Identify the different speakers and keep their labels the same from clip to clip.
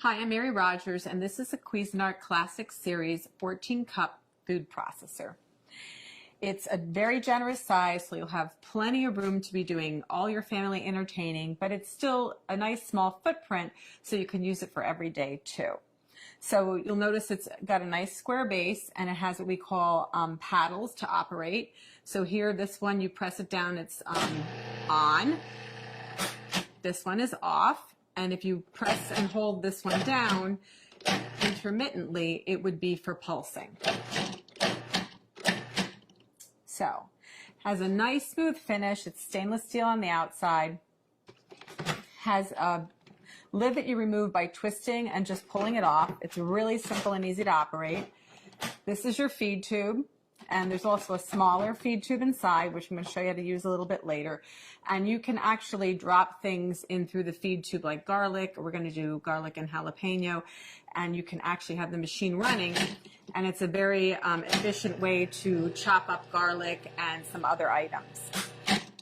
Speaker 1: Hi, I'm Mary Rogers, and this is a Cuisinart Classic Series 14-cup food processor. It's a very generous size, so you'll have plenty of room to be doing all your family entertaining, but it's still a nice small footprint, so you can use it for every day too. So you'll notice it's got a nice square base, and it has what we call paddles to operate. So here, this one, you press it down, it's on. This one is off. And if you press and hold this one down intermittently, it would be for pulsing. So, has a nice smooth finish. It's stainless steel on the outside. Has a lid that you remove by twisting and just pulling it off. It's really simple and easy to operate. This is your feed tube. And there's also a smaller feed tube inside, which I'm going to show you how to use a little bit later. And you can actually drop things in through the feed tube like garlic. We're going to do garlic and jalapeno. And you can actually have the machine running. And it's a very efficient way to chop up garlic and some other items.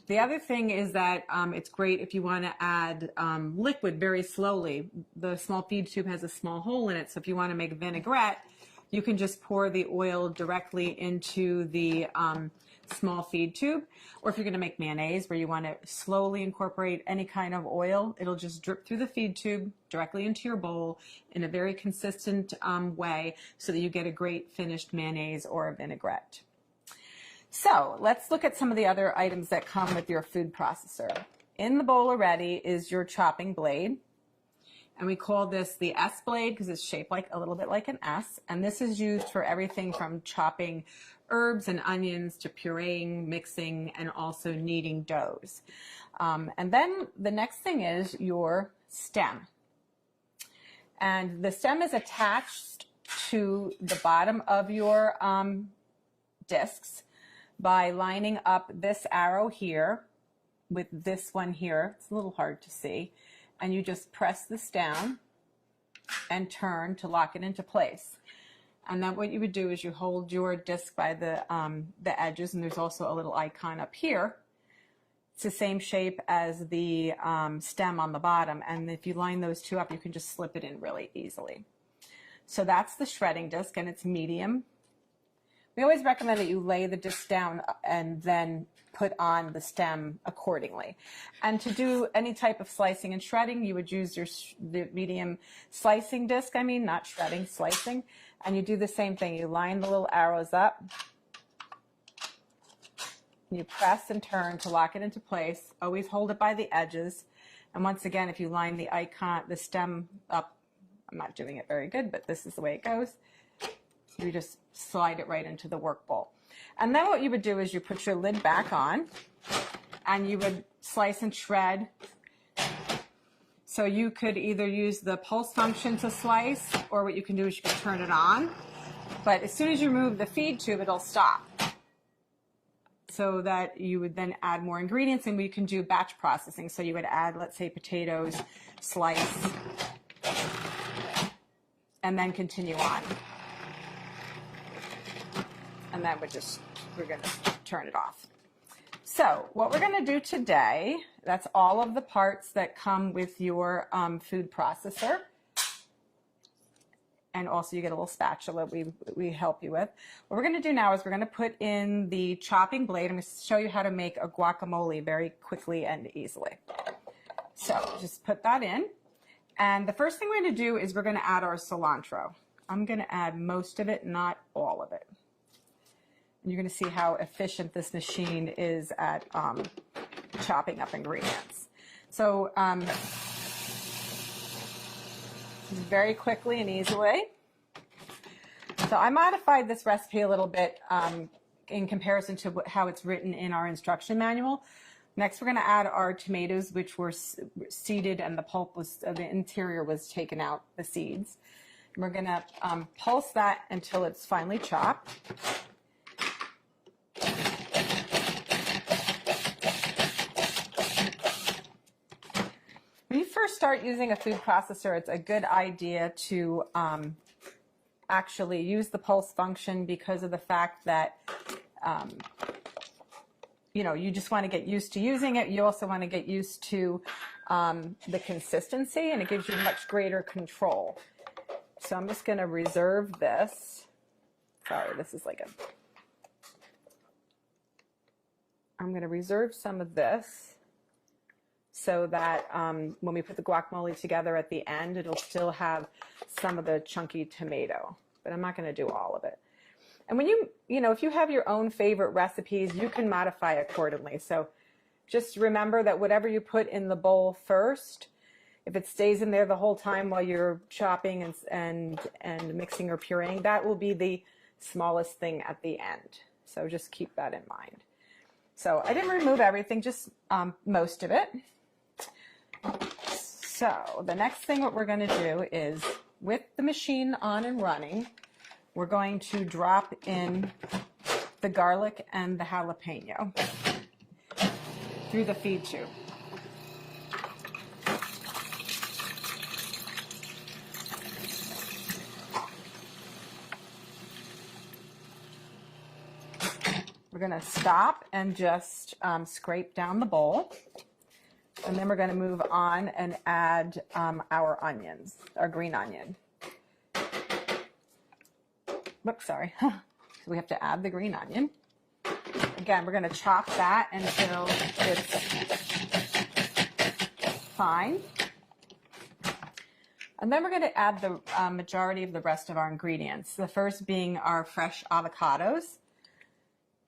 Speaker 1: The other thing is that it's great if you want to add liquid very slowly. The small feed tube has a small hole in it, so if you want to make vinaigrette, you can just pour the oil directly into the small feed tube. Or if you're going to make mayonnaise where you want to slowly incorporate any kind of oil, it'll just drip through the feed tube directly into your bowl in a very consistent way so that you get a great finished mayonnaise or a vinaigrette. So let's look at some of the other items that come with your food processor. In the bowl already is your chopping blade. And we call this the S blade because it's shaped like a little bit like an S. And this is used for everything from chopping herbs and onions to pureeing, mixing, and also kneading doughs. And then the next thing is your stem. And the stem is attached to the bottom of your discs by lining up this arrow here with this one here. It's a little hard to see. And you just press this down and turn to lock it into place. And then what you would do is you hold your disc by the edges, and there's also a little icon up here. It's the same shape as the stem on the bottom, and if you line those two up, you can just slip it in really easily. So that's the shredding disc, and it's medium. We always recommend that you lay the disc down and then put on the stem accordingly. And to do any type of slicing and shredding, you would use the medium slicing disc, not shredding, slicing. And you do the same thing. You line the little arrows up. You press and turn to lock it into place. Always hold it by the edges. And once again, if you line the stem up, I'm not doing it very good, but this is the way it goes. You just slide it right into the work bowl. And then what you would do is you put your lid back on and you would slice and shred. So you could either use the pulse function to slice, or what you can do is you can turn it on. But as soon as you remove the feed tube, it'll stop. So that you would then add more ingredients, and we can do batch processing. So you would add, let's say, potatoes, slice, and then continue on. And then we're going to turn it off. So what we're going to do today, that's all of the parts that come with your food processor. And also you get a little spatula we help you with. What we're going to do now is we're going to put in the chopping blade. I'm going to show you how to make a guacamole very quickly and easily. So just put that in. And the first thing we're going to do is we're going to add our cilantro. I'm going to add most of it, not all of it. You're going to see how efficient this machine is at chopping up ingredients. So very quickly and easily. So I modified this recipe a little bit in comparison to how it's written in our instruction manual. Next, we're going to add our tomatoes, which were seeded, and the pulp the interior was taken out, the seeds. And we're going to pulse that until it's finely chopped. When you first start using a food processor, it's a good idea to actually use the pulse function because of the fact that you just want to get used to using it. You also want to get used to the consistency, and it gives you much greater control. So I'm just going to reserve this. Sorry, this is like a... I'm going to reserve some of this so that when we put the guacamole together at the end, it'll still have some of the chunky tomato, but I'm not going to do all of it. And when you know, if you have your own favorite recipes, you can modify accordingly. So just remember that whatever you put in the bowl first, if it stays in there the whole time while you're chopping and mixing or pureeing, that will be the smallest thing at the end. So just keep that in mind. So I didn't remove everything, just most of it. So the next thing what we're going to do is, with the machine on and running, we're going to drop in the garlic and the jalapeno through the feed tube. We're going to stop and just scrape down the bowl. And then we're going to move on and add our onions, our green onion. Whoops, sorry. So we have to add the green onion. Again, we're going to chop that until it's fine. And then we're going to add the majority of the rest of our ingredients. The first being our fresh avocados.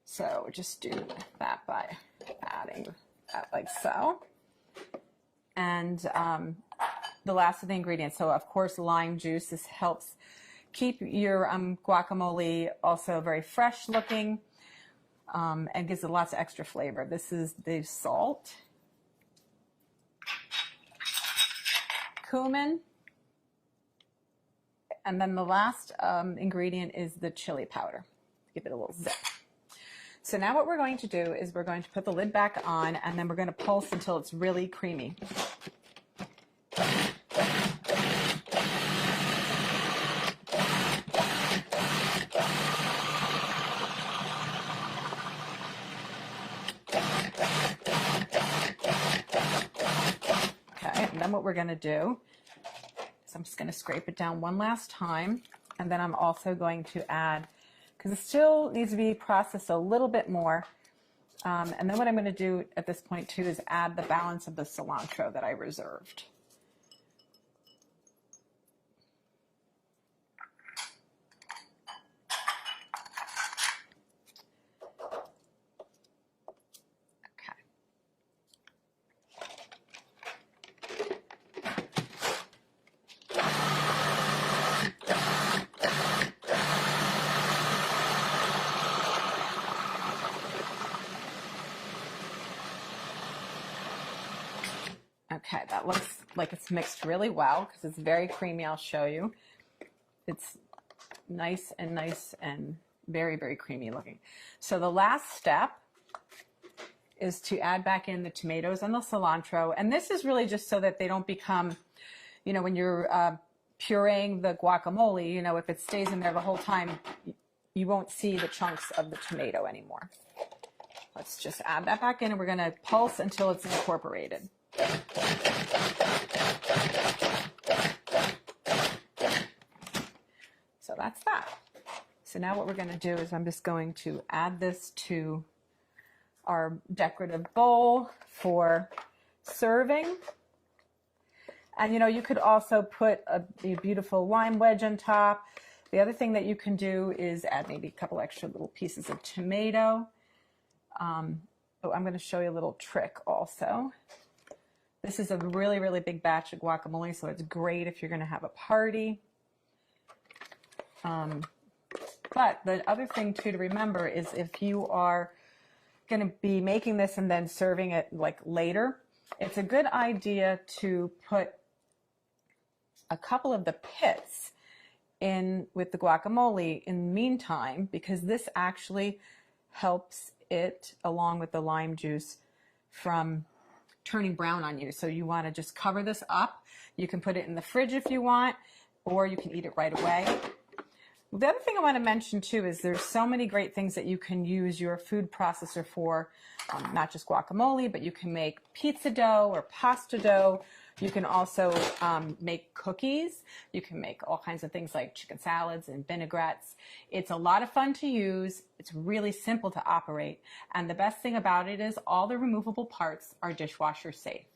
Speaker 1: So just do that by adding that like so. And the last of the ingredients, so of course lime juice. This helps keep your guacamole also very fresh looking and gives it lots of extra flavor. This is the salt, cumin, and then the last ingredient is the chili powder. Give it a little zip. So now what we're going to do is we're going to put the lid back on, and then we're going to pulse until it's really creamy. Okay, and then what we're going to do is I'm just going to scrape it down one last time, and then I'm also going to add, because it still needs to be processed a little bit more. And then what I'm going to do at this point too is add the balance of the cilantro that I reserved. Okay, that looks like it's mixed really well because it's very creamy. I'll show you. It's nice and very, very creamy looking. So the last step is to add back in the tomatoes and the cilantro. And this is really just so that they don't become, you know, when you're pureeing the guacamole, you know, if it stays in there the whole time, you won't see the chunks of the tomato anymore. Let's just add that back in, and we're going to pulse until it's incorporated. So that's that. So now what we're going to do is I'm just going to add this to our decorative bowl for serving. And you know, you could also put a beautiful lime wedge on top. The other thing that you can do is add maybe a couple extra little pieces of tomato. Oh, I'm going to show you a little trick also. This is a really, really big batch of guacamole, so it's great if you're going to have a party. But the other thing too to remember is if you are going to be making this and then serving it like later, it's a good idea to put a couple of the pits in with the guacamole in the meantime, because this actually helps it, along with the lime juice, from turning brown on you. So you want to just cover this up. You can put it in the fridge if you want, or you can eat it right away. The other thing I want to mention too is there's so many great things that you can use your food processor for, not just guacamole, but you can make pizza dough or pasta dough. You can also make cookies. You can make all kinds of things like chicken salads and vinaigrettes. It's a lot of fun to use. It's really simple to operate. And the best thing about it is all the removable parts are dishwasher safe.